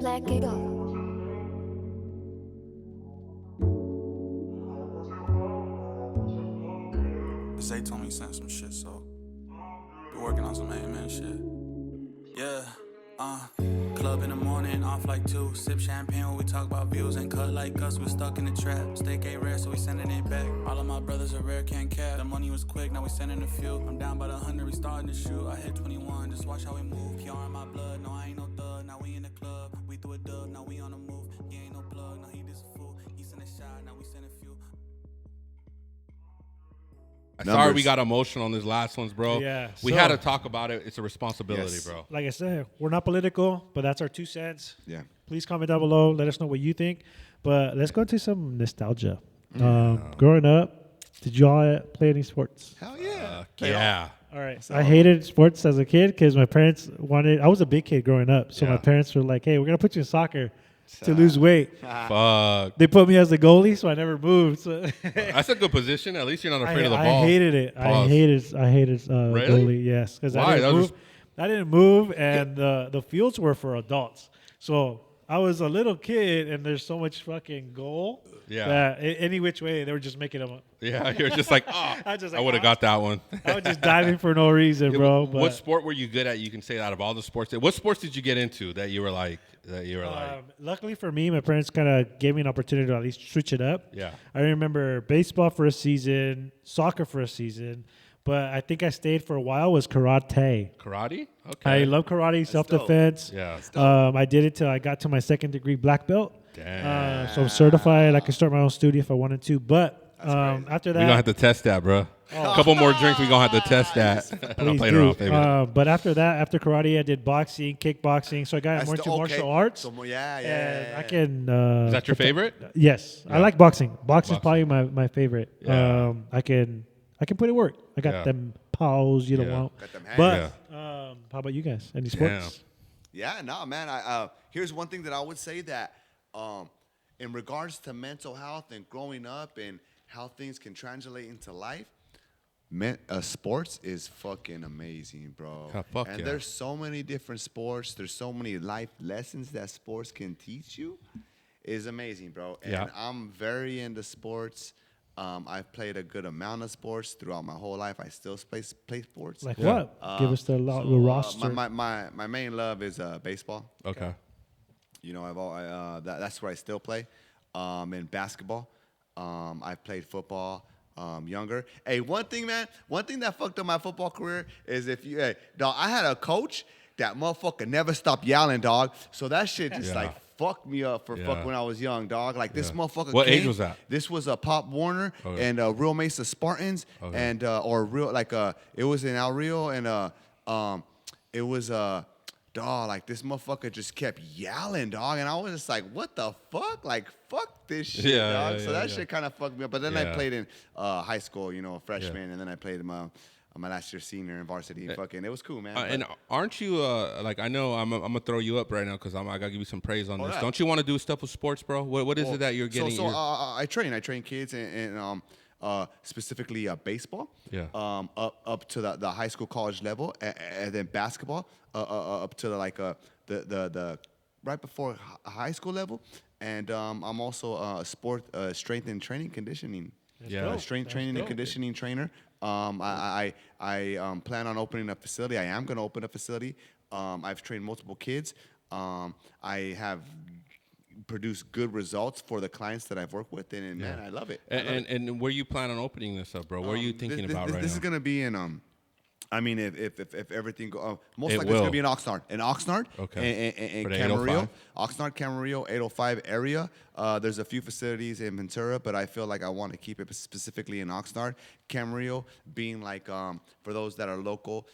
Black Eagle. Zay told me he sent some shit, so be working on some man shit. Yeah, club in the morning, off like 2. Sip champagne when we talk about views and cut like us. We stuck in the trap. Steak ain't rare, so we sending it back. All of my brothers are rare, can't cap. The money was quick, now we sending a few. I'm down by the 100, we starting to shoot. I hit 21, just watch how we move. PR in my blood, no, I ain't no thug. Now we in the club, we threw a dub, now we on the move. He ain't no plug, no, he just a fool. He sent a shot, now we send a few. Sorry we got emotional on these last ones, bro. Yeah, We so- had to talk about it. It's a responsibility, Yes. bro. Like I said, we're not political, but that's our 2 cents. Yeah. Please comment down below. Let us know what you think. But let's go to some nostalgia. Growing up, did y'all play any sports? Hell yeah. Yeah. All right. I hated sports as a kid because my parents wanted. I was a big kid growing up, so Yeah. my parents were like, "Hey, we're gonna put you in soccer to lose weight." Fuck. They put me as the goalie, so I never moved. So That's a good position. At least you're not afraid of the I ball. hated it. Pause. I hated Really? goalie. Yes, because Why? I That didn't was move. I didn't move, and the fields were for adults. So I was a little kid, and there's so much fucking goal. Yeah. That any which way they were just making them. Yeah, you're just like, oh, I just I like, would have got that one. I was just diving for no reason, bro. But What sport were you good at? You can say out of all the sports. What sports did you get into that you were like? luckily for me, my parents kind of gave me an opportunity to at least switch it up. Yeah. I remember baseball for a season, soccer for a season, but I think I stayed for a while was karate. Karate? Okay. I love karate, self-defense. Yeah. I did it till I got to my 2nd degree black belt. Damn. So I'm certified. I can start my own studio if I wanted to. But after We're going to have that, to test that, bro. A couple more drinks, we're going to have to test that. I'm please playing do. around, baby. But after that, after karate, I did boxing, kickboxing. So I got That's more the- into okay. martial arts. So, yeah, And yeah. I can. Is that your favorite? Yes, I like boxing. Boxing is Boxing. probably my favorite. Yeah. I can put it work. I got Yeah. them paws you don't Yeah. want. Got them But hands. how about you guys? Any sports? Yeah, no, man. Here's one thing that I would say that in regards to mental health and growing up and how things can translate into life, sports is fucking amazing, bro. Fuck and yeah. there's so many different sports. There's so many life lessons that sports can teach you. Is amazing, bro. And Yeah. I'm very into sports. I've played a good amount of sports throughout my whole life. I still play sports. Like Yeah. what? Give us the So, roster. my main love is baseball. Okay. You know, that's where I still play. In basketball, I've played football younger. Hey, one thing that fucked up my football career is dog, I had a coach that motherfucker never stopped yelling, dog. So that shit just Yeah. fucked me up for Yeah. when I was young, dog. Like this Yeah. motherfucker. What age came- was that? This was a Pop Warner Okay. and Real Mesa Spartans Okay. and or real it was in El Rio and it was dog, like this motherfucker just kept yelling, dog, and I was just like, what the fuck? Like, fuck this shit, Yeah, dog. yeah, So that yeah. shit kind of fucked me up. But then I Yeah. played in high school, you know, a freshman, and then I played in my last year senior in varsity. Fucking, it was cool, man. And aren't you like I know I'm gonna throw you up right now because I gotta give you some praise on this. yeah. Don't you want to do stuff with sports, bro? What is it that you're getting? So I train kids and specifically baseball. Yeah. Up to the high school college level, and then basketball up to the right before high school level, and I'm also a strength and training conditioning. Yeah. Strength training and conditioning trainer. I plan on opening a facility. I am going to open a facility. I've trained multiple kids. I have produced good results for the clients that I've worked with, and man, I love it. And where you plan on opening this up, bro? Where are you thinking about right This now? is going to be in I mean, if everything goes, most It likely it's going will. to be in Oxnard. In Oxnard, Okay. in For the Camarillo. 805? Oxnard, Camarillo, 805 area. There's a few facilities in Ventura, but I feel like I want to keep it specifically in Oxnard. Camarillo being like, for those that are local,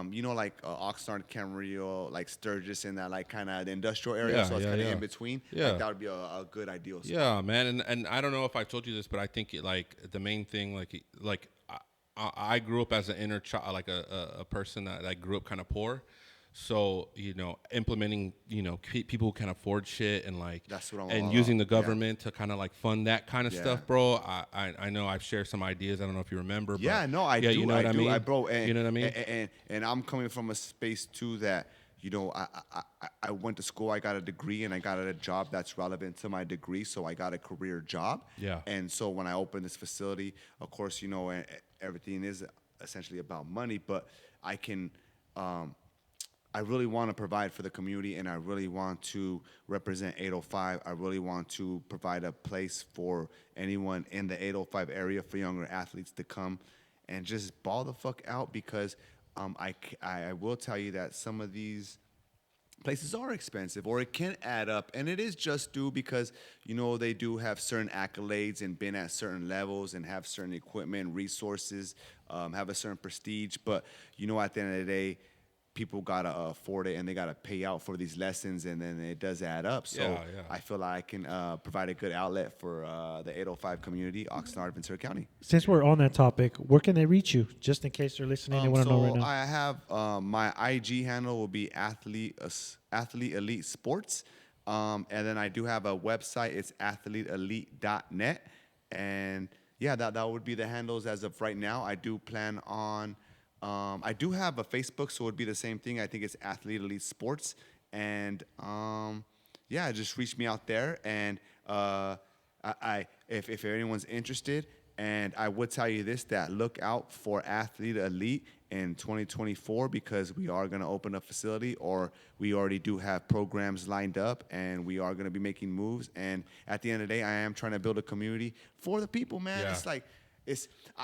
you know, like Oxnard, Camarillo, like Sturgis, and that like kind of the industrial area. Yeah, So it's yeah, kind of yeah. in between. Yeah. Like, that would be a good ideal spot. Yeah, man, and I don't know if I told you this, but I think like the main thing, like I grew up as an inner child, like a person that grew up kind of poor. So, you know, implementing, you know, people who can afford shit and like, That's what I'm and all using the about. Yeah. government to kind of like fund that kind of Yeah. stuff, bro. I know I've shared some ideas. I don't know if you remember. But Yeah, no, I do. You know what I mean? bro, and, You know what I mean? And I'm coming from a space too that I went to school, I got a degree, and I got a job that's relevant to my degree, so I got a career job. Yeah. And so when I opened this facility, of course, everything is essentially about money, but I really want to provide for the community, and I really want to represent 805. I really want to provide a place for anyone in the 805 area for younger athletes to come and just ball the fuck out, because I will tell you that some of these places are expensive, or it can add up, and it is just due because they do have certain accolades and been at certain levels and have certain equipment, resources, have a certain prestige. But at the end of the day, people gotta afford it, and they gotta pay out for these lessons, and then it does add up. So Yeah. I feel like I can provide a good outlet for the 805 community, Oxnard, Ventura County. Since we're on that topic, where can they reach you? Just in case they're listening, they want to know right now. I have my IG handle will be Athlete Elite Sports, and then I do have a website. It's athleteelite.net, and yeah, that would be the handles as of right now. I do plan on. I do have a Facebook, so it would be the same thing. I think it's Athlete Elite Sports, and yeah, just reach me out there. And if anyone's interested, and I would tell you this, that look out for Athlete Elite in 2024, because we are going to open a facility, or we already do have programs lined up, and we are going to be making moves. And at the end of the day, I am trying to build a community for the people, man. Yeah. It's like.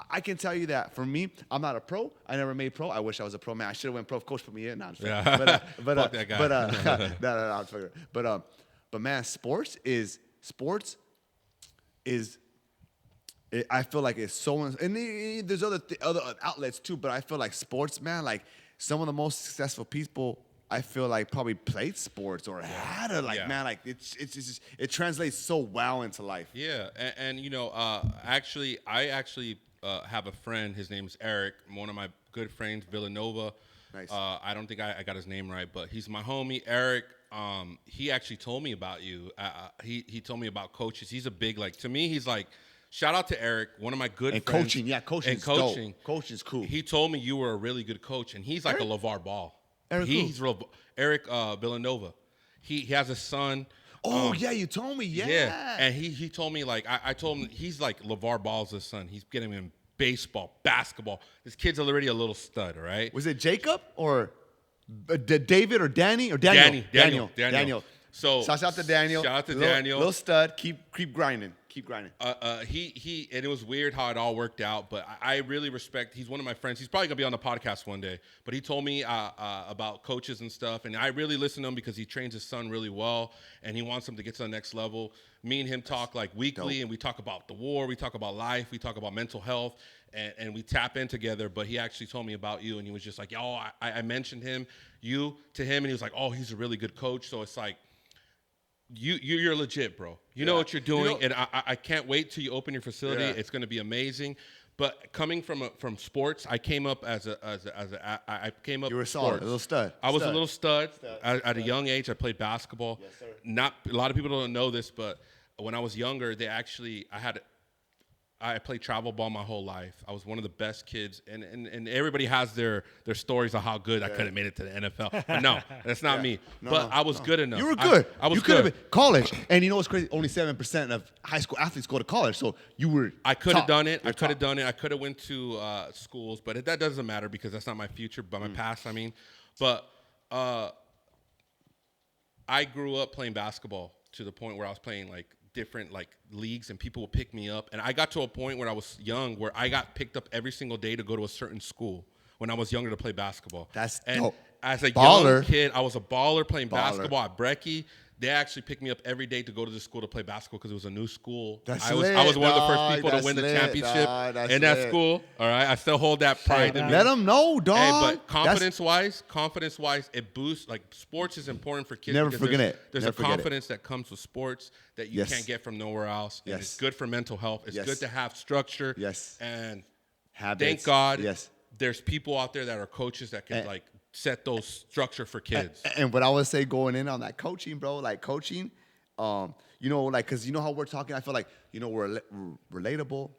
I can tell you that for me, I'm not a pro. I never made pro. I wish I was a pro, man. I should have went pro. If coach put me in. No, I'm just Yeah. Fuck that guy. no, I'm fucking. But man, sports is. I feel like it's so, and there's other outlets too. But I feel like sports, man, like some of the most successful people, I feel like probably played sports or had it. Like man, like it translates so well into life. Yeah, and I actually have a friend. His name's Eric. One of my good friends, Villanova. Nice. I don't think I got his name right, but he's my homie, Eric. He actually told me about you. He told me about coaches. He's a big, like, to me, he's like, shout out to Eric, one of my good And friends. coaching, yeah, coaching. Dope. Coaching's cool. He told me you were a really good coach, and he's like Eric? a LeVar Ball. Eric who? Eric Villanova. He has a son. Oh yeah, you told me. Yeah. And he told me, like, I told him he's like LeVar Ball's his son. He's getting him in baseball, basketball. This kid's already a little stud, right? Was it Jacob or David or Danny or Daniel? Daniel. So shout out to Daniel. Shout out to Daniel. Little stud. Keep grinding. He and it was weird how it all worked out, but I really respect. He's one of my friends. He's probably gonna be on the podcast one day. But he told me about coaches and stuff, and I really listen to him because he trains his son really well, and he wants him to get to the next level. Me and him talk like weekly, and we talk about the war, we talk about life, we talk about mental health, and we tap in together. But he actually told me about you, and he was just like, "Yo, I mentioned you to him, and he was like, oh, he's a really good coach." So it's like. You're legit, bro. You know what you're doing, and I can't wait till you open your facility. Yeah. It's going to be amazing. But coming from sports, I came up I came up. You were sports. solid, a little stud. I was a little stud. At a young age. I played basketball. Yes, sir. Not a lot of people don't know this, but when I was younger, I played travel ball my whole life. I was one of the best kids, and everybody has their stories of how good I could have made it to the NFL. But no, that's not me. But I was good enough. You were good. I was you could good. have been college, and you know what's crazy? Only 7% of high school athletes go to college. So you were. I could have top. done it. You're I could have top. done it. I could have went to schools, but that doesn't matter because that's not my future, but my past. I mean, but I grew up playing basketball to the point where I was playing like different like leagues, and people would pick me up. And I got to a point where I was young where I got picked up every single day to go to a certain school when I was younger to play basketball. That's and dope. As a Baller. young kid, I was a baller playing Baller. basketball at Brecky. They actually picked me up every day to go to the school to play basketball because it was a new school. That's I was lit, one of the first dog. people to That's win the lit, championship dog. That's in that lit. school. All right, I still hold that pride in me. Let them know, dog. Hey, but That's- confidence wise, it boosts. Like sports is important for kids. Never because forget it. There's Never a forget it. confidence that comes with sports that you Yes. can't get from nowhere else. And Yes. it's good for mental health. It's Yes. good to have structure. Yes. And Habits. thank God, Yes. there's people out there that are coaches that can like set those structure for kids. And what I would say going in on that coaching, bro, like coaching, like, because you know how we're talking, I feel like, we're relatable.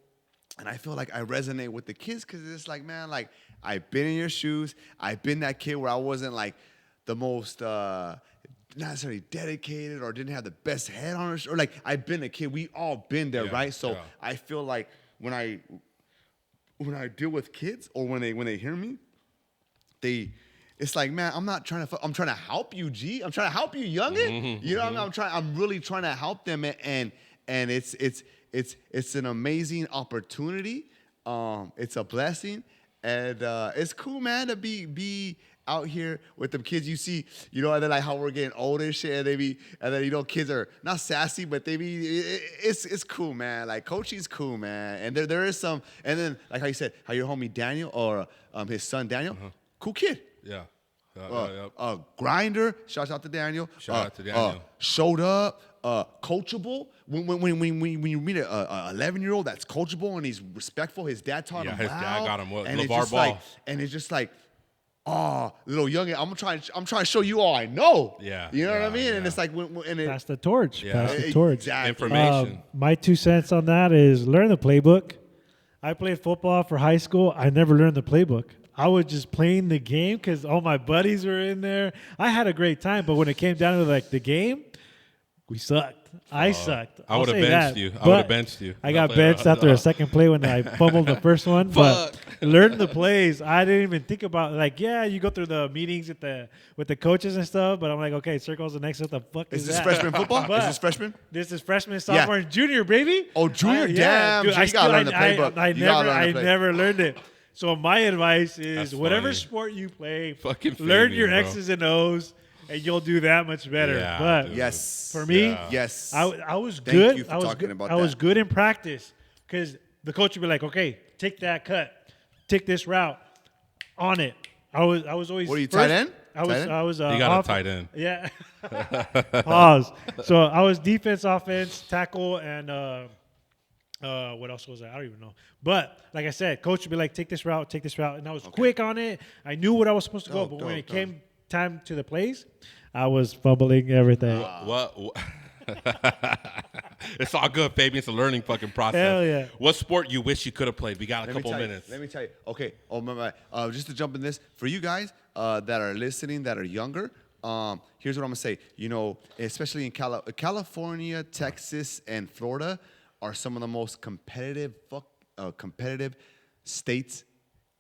And I feel like I resonate with the kids because it's like, man, like, I've been in your shoes. I've been that kid where I wasn't like the most not necessarily dedicated or didn't have the best head on us, or like I've been a kid. We all been there, Yeah, right? So yeah. I feel like when I deal with kids or when they hear me, it's like, man, I'm not trying to. I'm trying to help you, G. I'm trying to help you, youngin. You know what I mean? I'm really trying to help them, and it's an amazing opportunity. It's a blessing, and it's cool, man, to be out here with them kids. You see, you know, and then like how we're getting older and shit, and then you know, kids are not sassy, but it's cool, man. Like coaching's cool, man. And there is some, and then like how you said, how your homie Daniel or his son Daniel, cool kid. Yeah. Grinder. Shout out to Daniel. Shout out to Daniel. Showed up. Coachable. When you meet a 11-year-old that's coachable and he's respectful, his dad taught him his well, dad got him well. and it's LeVar just Ball. like, and it's just like, oh, little youngin, I'm trying to show you all I know. Yeah, you know what I yeah, mean. And yeah. it's like Pass the torch. Yeah. Pass the torch. Exactly. Information. My 2 cents on that is learn the playbook. I played football for high school. I never learned the playbook. I was just playing the game because all my buddies were in there. I had a great time, but when it came down to like the game, we sucked. I sucked. I would have I'll say benched that. you. I But would have benched you. I got benched after a second play when I fumbled the first one. But learned the plays. I didn't even think about like, yeah, you go through the meetings with the coaches and stuff. But I'm like, okay, circles the next. What the fuck is Is this that? freshman football? But Is this freshman? This is freshman, sophomore, and junior, baby. Oh, junior? Damn, Dude, G, you gotta learn the playbook. I You gotta learn the I play. never learned it. So my advice is That's whatever funny. sport you play, Fucking learn fade your me, bro. X's and O's, and you'll do that much better. Yeah, but dude. Yes. for me, Yeah. Yes. I was Thank good. you for I was talking good. about I was that. good in practice because the coach would be like, "Okay, take that cut, take this route, on it." I was always. What are you, first- tight end? I was. Tight end? I was. You got a tight end. Yeah. Pause. So I was defense, offense, tackle, and what else was that? I don't even know. But like I said, coach would be like, take this route, and I was quick on it. I knew what I was supposed to go, Dope, but when dope, it came time to the plays, I was fumbling everything. What? It's all good, baby. It's a learning fucking process. Hell yeah. What sport you wish you could have played? We got a Let me couple tell you- minutes. Let me tell you. Okay. Oh my. Just to jump in this for you guys that are listening, that are younger. Here's what I'm gonna say. You know, especially in California, Texas, and Florida are some of the most competitive states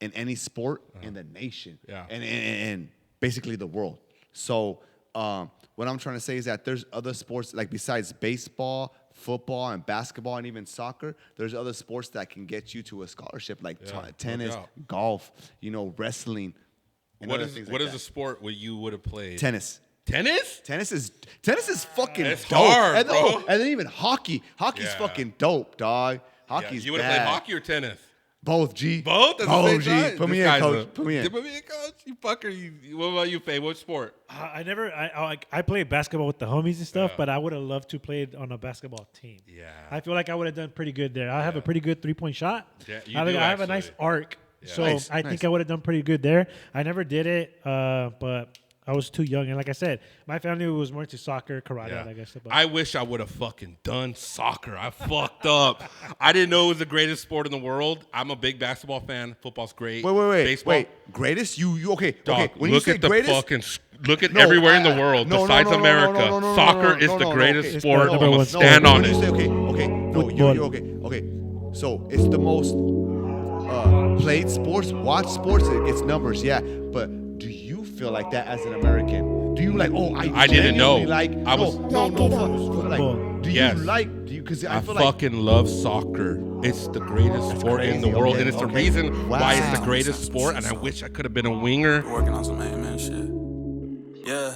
in any sport in the nation. Yeah. And basically the world. So what I'm trying to say is that there's other sports like besides baseball, football, and basketball, and even soccer. There's other sports that can get you to a scholarship like Yeah, no tennis, doubt. golf, you know, wrestling. And What other is things what like is that. a sport where you would have played? Tennis. Tennis? Tennis is fucking It's dope. hard, and, bro. and then even hockey. Hockey's Yeah. fucking dope, dog. Yeah, Hockey's you would have played bad. hockey or tennis? Both, G. Both at the Both, same G. time? Put me This in, guy's coach. Put me in. Put me in, coach. You fucker. What about you, Faye? What sport? I played basketball with the homies and stuff, Yeah. but I would have loved to play on a basketball team. Yeah. I feel like I would have done pretty good there. I have a pretty good 3-point shot. Yeah, you I think do, I have a nice actually. arc. Yeah. So Nice, I think nice. I would have done pretty good there. I never did it, but I was too young. And like I said, my family was more into soccer, karate, Yeah. I guess. But I wish I would have fucking done soccer. I fucked up. I didn't know it was the greatest sport in the world. I'm a big basketball fan. Football's great. Wait. Greatest? You okay? Dog, Okay. When look you say at the greatest, fucking. Look at No, everywhere in the world no, besides America. Soccer is the greatest okay. sport. It's the I'm number gonna one stand sport. on when it. you say okay. No, Football. you okay. So it's the most played sports, watch sports. It's numbers, yeah. But do you feel like that as an American? Do you like? Oh, I didn't know. genuinely like. I was- no. Like, do you Yes. like? Do you? Because I I feel like. fucking love soccer. It's the greatest sport in the crazy. world, Okay, and it's the okay. reason why it's the Wow. greatest sport. And I wish I could have been a winger. Working on some amen shit. Yeah,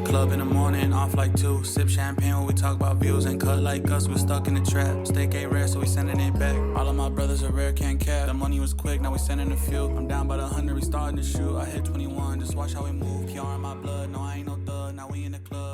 club in the morning, off like 2. Sip champagne when we talk about views and cut like us. We stuck in the trap. Steak ain't rare, so we sending it back. All of my brothers are rare, can't cap. The money was quick, now we sending a few. I'm down by the 100, we starting to shoot. I hit 21, just watch how we move. PR in my blood, no I ain't no thug. Now we in the club.